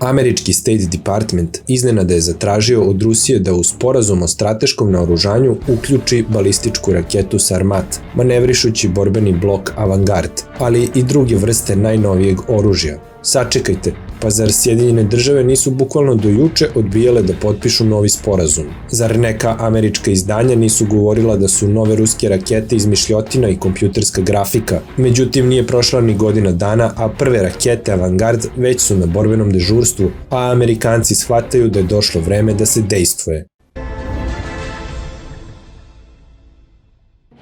Američki State Department iznenada je zatražio od Rusije da u sporazum o strateškom naoružanju uključi balističku raketu Sarmat, manevrišući borbeni blok Avangard, ali i druge vrste najnovijeg oružja. Sačekajte, pa zar Sjedinjene države nisu bukvalno do juče odbijale da potpišu novi sporazum? Zar neka američka izdanja nisu govorila da su nove ruske rakete izmišljotina i kompjuterska grafika? Međutim, nije prošla ni godina dana, a prve rakete Avangard već su na borbenom dežurstvu, a Amerikanci shvataju da je došlo vreme da se dejstvuje.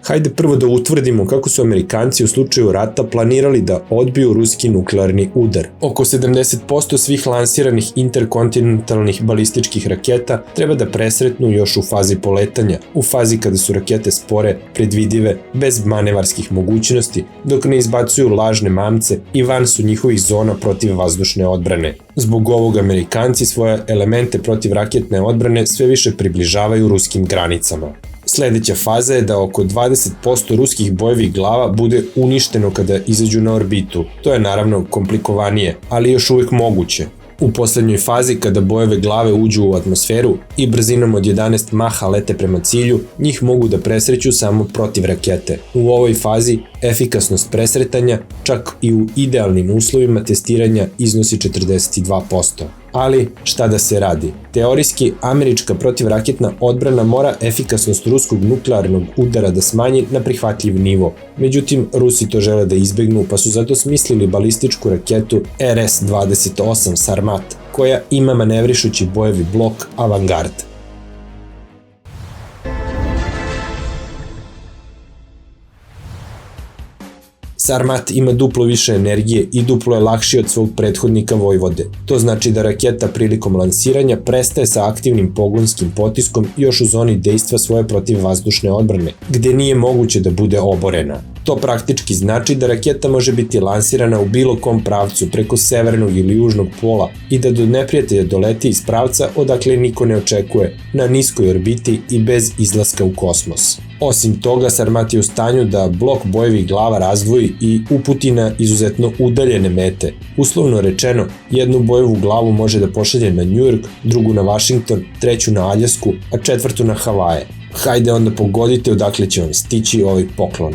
Hajde prvo da utvrdimo kako su Amerikanci u slučaju rata planirali da odbiju ruski nuklearni udar. Oko 70% svih lansiranih interkontinentalnih balističkih raketa treba da presretnu još u fazi poletanja, u fazi kada su rakete spore, predvidive, bez manevarskih mogućnosti, dok ne izbacuju lažne mamce i van su njihovih zona protivvazdušne odbrane. Zbog ovog Amerikanci svoje elemente protivraketne odbrane sve više približavaju ruskim granicama. Sledeća faza je da oko 20% ruskih bojevih glava bude uništeno kada izađu na orbitu. To je naravno komplikovanije, ali još uvijek moguće. U poslednjoj fazi, kada bojeve glave uđu u atmosferu i brzinom od 11 maha lete prema cilju, njih mogu da presreću samo protiv rakete. U ovoj fazi efikasnost presretanja, čak i u idealnim uslovima testiranja, iznosi 42%. Ali šta da se radi? Teorijski, američka protivraketna odbrana mora efikasnost ruskog nuklearnog udara da smanji na prihvatljiv nivo. Međutim, Rusi to žele da izbegnu, pa su zato smislili balističku raketu RS-28 Sarmat, koja ima manevrišući bojevi blok Avangard. Sarmat ima duplo više energije i duplo je lakši od svog prethodnika Vojvode. To znači da raketa prilikom lansiranja prestaje sa aktivnim pogonskim potiskom još u zoni dejstva svoje protivvazdušne odbrane, gde nije moguće da bude oborena. To praktički znači da raketa može biti lansirana u bilo kom pravcu preko severnog ili južnog pola i da do neprijatelja doleti iz pravca odakle niko ne očekuje, na niskoj orbiti i bez izlaska u kosmos. Osim toga, Sarmat je u stanju da blok bojevih glava razdvoji i uputi na izuzetno udaljene mete. Uslovno rečeno, jednu bojevu glavu može da pošalje na New York, drugu na Washington, treću na Aljasku, a četvrtu na Havaje. Hajde onda pogodite odakle će vam stići ovaj poklon.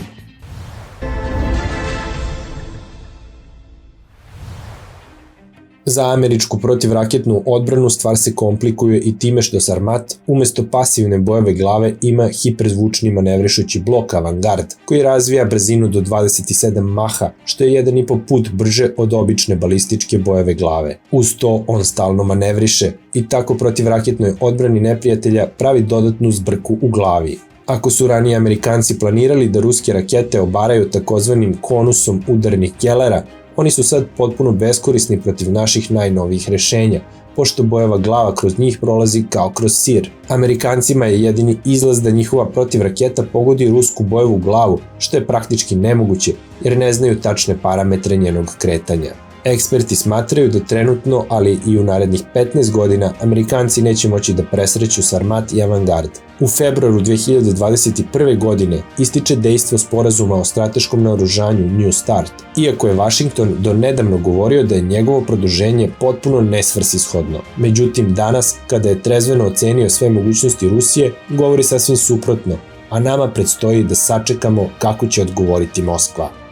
Za američku protivraketnu odbranu stvar se komplikuje i time što Sarmat umesto pasivne bojeve glave ima hiperzvučni manevrišući blok Avangard koji razvija brzinu do 27 maha, što je 1,5 put brže od obične balističke bojeve glave. Uz to on stalno manevriše i tako protivraketnoj odbrani neprijatelja pravi dodatnu zbrku u glavi. Ako su ranije Amerikanci planirali da ruske rakete obaraju takozvanim konusom udarnih Kellera, oni su sad potpuno beskorisni protiv naših najnovijih rešenja, pošto bojeva glava kroz njih prolazi kao kroz sir. Amerikancima je jedini izlaz da njihova protivraketa pogodi rusku bojevu glavu, što je praktički nemoguće jer ne znaju tačne parametre njenog kretanja. Eksperti smatraju da trenutno, ali i u narednih 15 godina, Amerikanci neće moći da presreću Sarmat i Avangard. U februaru 2021. godine ističe dejstvo sporazuma o strateškom naoružanju New Start, iako je Washington do nedavno govorio da je njegovo produženje potpuno nesvrsishodno. Međutim, danas, kada je trezveno ocenio sve mogućnosti Rusije, govori sasvim suprotno, a nama predstoji da sačekamo kako će odgovoriti Moskva.